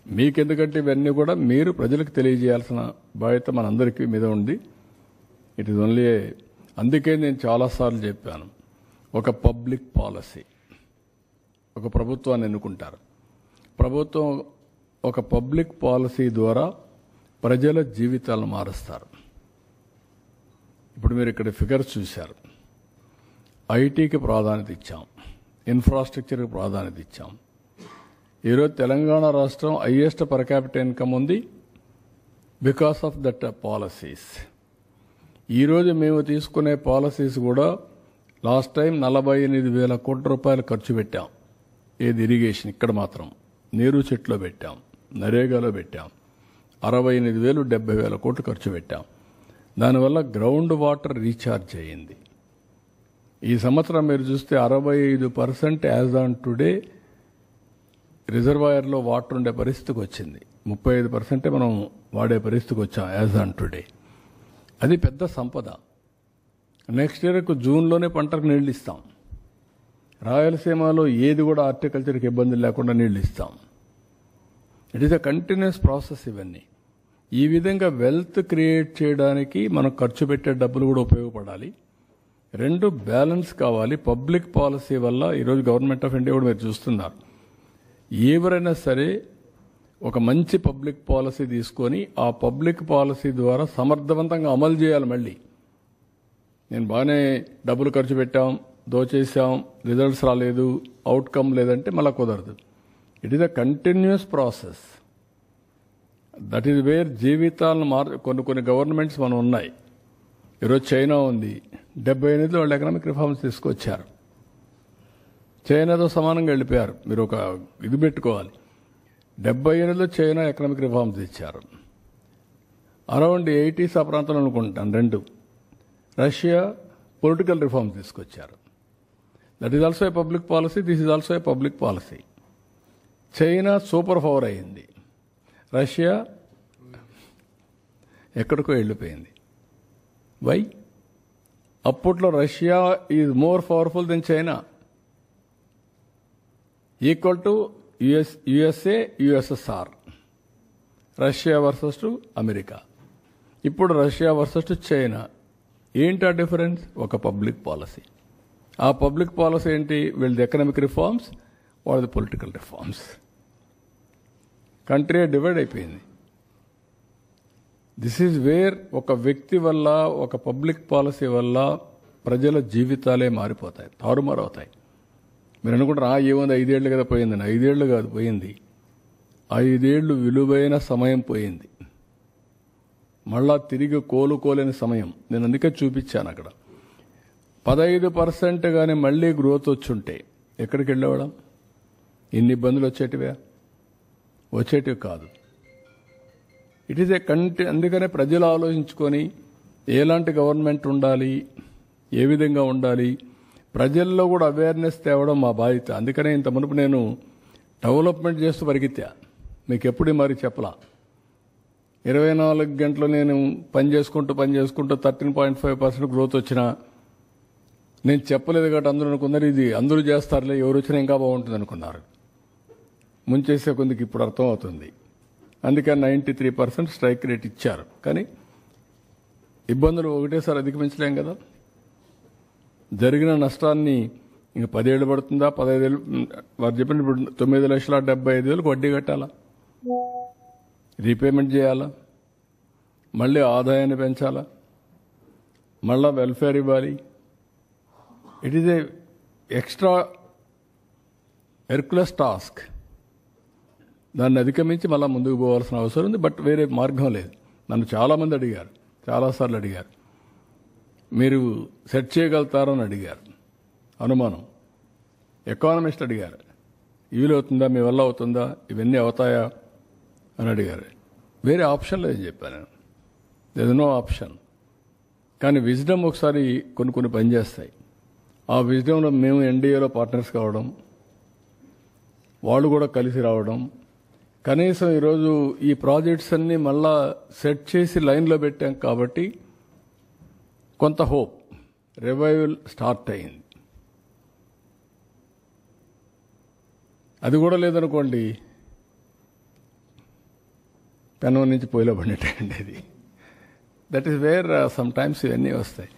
మీకెందుకంటే ఇవన్నీ కూడా మీరు ప్రజలకు తెలియజేయాల్సిన బాధ్యత మనందరికీ మీద ఉంది. ఇట్ ఈజ్ ఓన్లీ అందుకే నేను చాలాసార్లు చెప్పాను, ఒక పబ్లిక్ పాలసీ, ఒక ప్రభుత్వాన్ని ఎన్నుకుంటారు. ప్రభుత్వం ఒక పబ్లిక్ పాలసీ ద్వారా ప్రజల జీవితాలను మారుస్తారు. ఇప్పుడు మీరు ఇక్కడ ఫిగర్స్ చూశారు. ఐటీకి ప్రాధాన్యత ఇచ్చాం, ఇన్ఫ్రాస్ట్రక్చర్కి ప్రాధాన్యత ఇచ్చాం. ఈరోజు తెలంగాణ రాష్ట్రం హైయెస్ట్ పర్ క్యాపిటల్ ఇన్కమ్ ఉంది బికాస్ ఆఫ్ దట్ పాలసీస్. ఈరోజు మేము తీసుకునే పాలసీస్ కూడా లాస్ట్ టైం 48,000 కోట్ల రూపాయలు ఖర్చు పెట్టాం. ఏది ఇరిగేషన్, ఇక్కడ మాత్రం నీరు చెట్లో పెట్టాం, నరేగాలో పెట్టాం. 68,000 70,000 కోట్లు ఖర్చు పెట్టాం. దానివల్ల గ్రౌండ్ వాటర్ రీఛార్జ్ అయ్యింది. ఈ సంవత్సరం మీరు చూస్తే 65% యాజ్ ఆన్ టుడే రిజర్వాయర్లో వాటర్ ఉండే పరిస్థితికి వచ్చింది. 35% మనం వాడే పరిస్థితికి వచ్చాం యాజ్ ఆన్ టుడే. అది పెద్ద సంపద. నెక్స్ట్ ఇయర్కు జూన్లోనే పంటకు నీళ్ళు ఇస్తాం. రాయలసీమలో ఏది కూడా హార్టికల్చర్కి ఇబ్బంది లేకుండా నీళ్ళు ఇస్తాం. It is a continuous process. ఇవన్నీ ఈ విధంగా వెల్త్ క్రియేట్ చేయడానికి మనం ఖర్చు పెట్టే డబ్బులు కూడా ఉపయోగపడాలి. రెండు బ్యాలెన్స్ కావాలి. పబ్లిక్ పాలసీ వల్ల ఈరోజు గవర్నమెంట్ ఆఫ్ ఇండియా కూడా మీరు చూస్తున్నారు, ఎవరైనా సరే ఒక మంచి పబ్లిక్ పాలసీ తీసుకొని ఆ పబ్లిక్ పాలసీ ద్వారా సమర్థవంతంగా అమలు చేయాలి. మళ్ళీ నేను బాగానే డబ్బులు ఖర్చు పెట్టాం, దోచేసాం, రిజల్ట్స్ రాలేదు, అవుట్కమ్ లేదంటే మళ్ళీ కుదరదు. It is a continuous process. That is where జీవితాలను కొన్ని గవర్నమెంట్స్ మనం ఉన్నాయి. ఈరోజు చైనా ఉంది, 78లో వాళ్ళు ఎకనామిక్ రిఫార్మ్స్ తీసుకొచ్చారు. చైనాతో సమానంగా వెళ్ళిపోయారు. మీరు ఒక ఇది పెట్టుకోవాలి, 78లో చైనా ఎకనామిక్ రిఫార్మ్స్ ఇచ్చారు. అరౌండ్ 80s ఆ ప్రాంతంలో అనుకుంటాను రెండు. రష్యా పొలిటికల్ రిఫార్మ్స్ తీసుకొచ్చారు. That is also a public policy, this is also a public policy. China super power అయింది, రష్యా ఎక్కడికో వెళ్ళిపోయింది. వై? అప్పట్లో Russia is more powerful then China, equal to USA USSR, Russia versus to America. ఇప్పుడు Russia versus to China. ఏంటి ఆ difference? ఒక public policy. ఆ public policy ఏంటి? వీళ్ళది ఎకనామిక్ రిఫార్మ్స్, వాళ్ళది పొలిటికల్ రిఫార్మ్స్. కంట్రీ డివైడ్ అయిపోయింది. దిస్ ఈజ్ వేర్ ఒక వ్యక్తి వల్ల, ఒక పబ్లిక్ పాలసీ వల్ల ప్రజల జీవితాలే మారిపోతాయి, తారుమారవుతాయి. మీరు అనుకుంటారు ఏముంది 5 ఏళ్ళు కదా పోయిందని. 5 ఏళ్ళు కాదు పోయింది, 5 ఏళ్ళు విలువైన సమయం పోయింది. మళ్ళా తిరిగి కోలుకోలేని సమయం. నేను అందుకే చూపించాను అక్కడ 15% కానీ మళ్ళీ గ్రోత్ వచ్చుంటే ఎక్కడికి వెళ్ళేవాళ్ళం? ఇన్ని ఇబ్బందులు వచ్చేటివి కాదు. ఇట్ ఈస్ ఏ అందుకనే ప్రజలు ఆలోచించుకొని ఎలాంటి గవర్నమెంట్ ఉండాలి, ఏ విధంగా ఉండాలి, ప్రజల్లో కూడా అవేర్నెస్ తేవడం మా బాధ్యత. అందుకనే ఇంత మునుపు నేను డెవలప్మెంట్ చేస్తూ పరిగెత్తా. మీకు ఎప్పుడు మరి చెప్పలా. 24 గంటలు నేను పని చేసుకుంటూ 13.5% గ్రోత్ వచ్చినా నేను చెప్పలేదు కాబట్టి అందరూ అనుకున్నారు ఇది అందరూ చేస్తారులే, ఎవరు వచ్చినా ఇంకా బాగుంటుంది అనుకున్నారు. ముంచేసే కొందికి ఇప్పుడు అర్థం అవుతుంది. అందుకని 93% స్ట్రైక్ రేట్ ఇచ్చారు. కానీ ఇబ్బందులు ఒకటేసారి అధిగమించలేం కదా. జరిగిన నష్టాన్ని ఇంక 10 ఏళ్ళు పడుతుందా, 15 ఏళ్ళు? వారు చెప్పిన ఇప్పుడు 9,75,000 వడ్డీ కట్టాలా, రీపేమెంట్ చేయాలా, మళ్ళీ ఆదాయాన్ని పెంచాలా, మళ్ళా వెల్ఫేర్ ఇవ్వాలి. It is a extra Hercules task. దాన్ని అధిగమించి మళ్ళీ ముందుకు పోవాల్సిన అవసరం ఉంది. బట్ వేరే మార్గం లేదు. నన్ను చాలామంది అడిగారు, చాలాసార్లు అడిగారు, మీరు సెట్ చేయగలుగుతారని అడిగారు. అనుమానం. ఎకానమిస్ట్ అడిగారు, వీలవుతుందా, మీ వల్ల అవుతుందా, ఇవన్నీ అవుతాయా అని అడిగారు. వేరే ఆప్షన్ లేదని చెప్పాను నేను. There no option. కానీ విజ్డమ్ ఒకసారి కొన్ని పనిచేస్తాయి. ఆ విజ్డమ్లో మేము ఎన్డీఏలో పార్ట్నర్స్ కావడం, వాళ్ళు కూడా కలిసి రావడం, కనీసం ఈరోజు ఈ ప్రాజెక్ట్స్ అన్నీ మళ్ళా సెట్ చేసి లైన్లో పెట్టాం కాబట్టి కొంత హోప్, రివైవల్ స్టార్ట్ అయింది. అది కూడా లేదనుకోండి పెనం నుంచి పొయ్యిలో పడినట్టండి అది. That is where some times ఇవన్నీ వస్తాయి.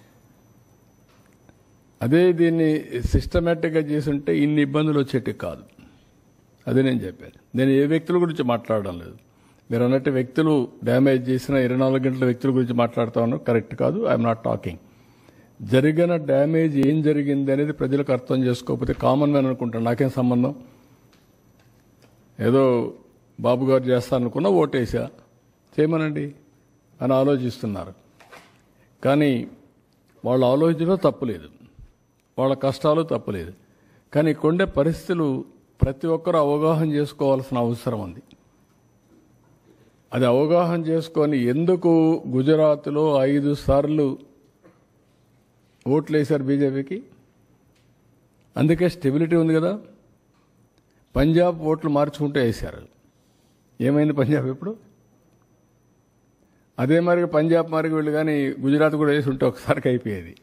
అదే దీన్ని సిస్టమేటిక్గా చేసుంటే ఇన్ని ఇబ్బందులు వచ్చేటి కాదు. అదే నేను చెప్పాను. నేను ఏ వ్యక్తుల గురించి మాట్లాడడం లేదు. మీరు అన్నట్టు వ్యక్తులు డ్యామేజ్ చేసిన 24 గంటల వ్యక్తుల గురించి మాట్లాడుతా ఉన్నారు, కరెక్ట్ కాదు. I'm not talking. జరిగిన డ్యామేజ్ ఏం జరిగింది అనేది ప్రజలకు అర్థం చేసుకోకపోతే కామన్ మ్యాన్ అనుకుంటాను, నాకేం సంబంధం, ఏదో బాబు గారు చేస్తారనుకున్నా ఓటేసా చేయమనండి అని ఆలోచిస్తున్నారు. కానీ వాళ్ళ ఆలోచనలో తప్పులేదు, వాళ్ళ కష్టాలు తప్పులేదు. కానీ కొండే పరిస్థితులు ప్రతి ఒక్కరూ అవగాహన చేసుకోవాల్సిన అవసరం ఉంది. అది అవగాహన చేసుకొని ఎందుకు గుజరాత్లో 5 సార్లు ఓట్లు వేశారు బీజేపీకి, అందుకే స్టెబిలిటీ ఉంది కదా. పంజాబ్ ఓట్లు మార్చుకుంటూ వేశారు, ఏమైంది పంజాబ్ ఇప్పుడు? అదే మరి పంజాబ్ మరి వీళ్ళు కానీ గుజరాత్ కూడా వేసి ఉంటే ఒకసారికి అయిపోయేది.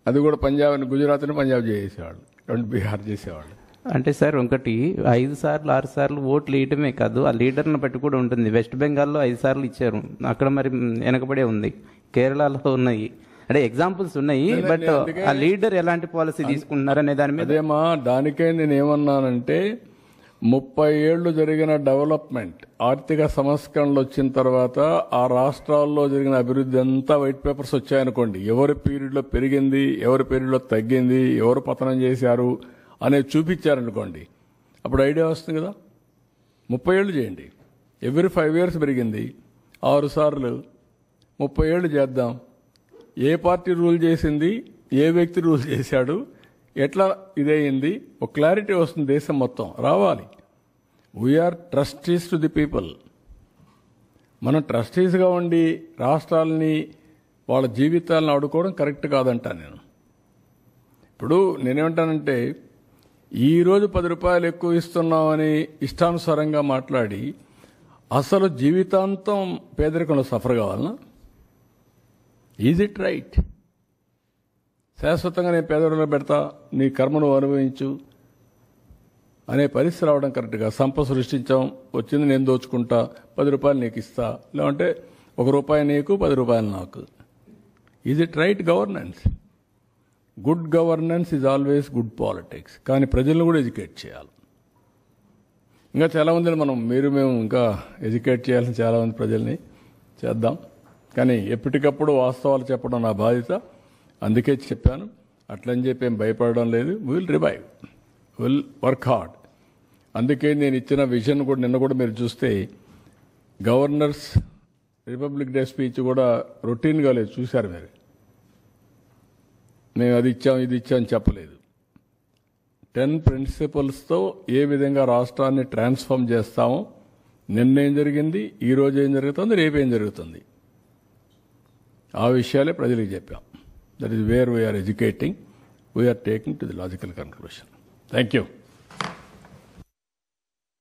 అది కూడా పంజాబ్ని గుజరాత్ని పంజాబ్ చేసేవాళ్ళు, రెండు బీహార్ చేసేవాళ్ళు. అంటే సార్ ఒకటి 5 సార్లు 6 సార్లు ఓట్లు వేయటమే కాదు, ఆ లీడర్ని బట్టి కూడా ఉంటుంది. వెస్ట్ బెంగాల్లో 5 సార్లు ఇచ్చారు, అక్కడ మరి వెనకబడే ఉంది. కేరళలో ఉన్నాయి, అంటే ఎగ్జాంపుల్స్ ఉన్నాయి. బట్ ఆ లీడర్ ఎలాంటి పాలసీ తీసుకుంటున్నారు అనే దాని మీద అదేమా, దానికే నేను ఏమన్నానంటే 30 ఏళ్లు జరిగిన డెవలప్మెంట్, ఆర్థిక సంస్కరణలు వచ్చిన తర్వాత ఆ రాష్ట్రాల్లో జరిగిన అభివృద్ధి అంతా వైట్ పేపర్స్ వచ్చాయనుకోండి. ఎవరి పీరియడ్లో పెరిగింది, ఎవరి పీరియడ్లో తగ్గింది, ఎవరు పతనం చేశారు అనేది చూపించారనుకోండి, అప్పుడు ఐడియా వస్తుంది కదా. 30 ఏళ్ళు చేయండి, ఎవ్రీ 5 years పెరిగింది, 6 సార్లు 30 ఏళ్ళు చేద్దాం. ఏ పార్టీ రూల్ చేసింది, ఏ వ్యక్తి రూల్ చేశాడు, ఎట్లా ఇదయింది, ఒక క్లారిటీ వస్తుంది. దేశం మొత్తం రావాలి. We are trustees to the people. మనం ట్రస్టీస్గా ఉండి రాష్ట్రాలని వాళ్ళ జీవితాలను ఆడుకోవడం కరెక్ట్ కాదంటాను నేను. ఇప్పుడు నేనేమంటానంటే, ఈరోజు 10 రూపాయలు ఎక్కువ ఇస్తున్నామని ఇష్టానుసారంగా మాట్లాడి అసలు జీవితాంతం పేదరికంలో సఫర్ కావాలనా? Is it right? శాశ్వతంగా నేను పేదరికంలో పెడతా, నీ కర్మను అనుభవించు అనే పరిస్థితి రావడం కరెక్ట్గా. సంపద సృష్టించాం, వచ్చింది నేను దోచుకుంటా, 10 రూపాయలు నీకు ఇస్తా, లేదంటే 1 రూపాయి నీకు 10 రూపాయలు నాకు. Is it right governance? Good governance is always good politics. కానీ ప్రజలను కూడా ఎడ్యుకేట్ చేయాలి. ఇంకా చాలామందిని మేము ఇంకా ఎడ్యుకేట్ చేయాల్సిన చాలామంది ప్రజల్ని చేద్దాం. కానీ ఎప్పటికప్పుడు వాస్తవాలు చెప్పడం నా బాధ్యత. అందుకే చెప్పాను, అట్లని చెప్పి ఏం భయపడడం లేదు. Will revive, will work hard. అందుకే నేను ఇచ్చిన విజన్ కూడా నిన్న కూడా మీరు చూస్తే గవర్నర్స్ రిపబ్లిక్ డే స్పీచ్ కూడా రొటీన్గా లేదు, చూశారు మీరు. మేము అది ఇచ్చాం ఇది ఇచ్చాం చెప్పలేదు. 10 ప్రిన్సిపల్స్తో ఏ విధంగా రాష్ట్రాన్ని ట్రాన్స్ఫార్మ్ చేస్తామో, నిన్నేం జరిగింది, ఈరోజు ఏం జరుగుతుంది, రేపేం జరుగుతుంది, ఆ విషయాలే ప్రజలకు చెప్పాం. That is where we are educating, we are taking to the logical conclusion. Thank you.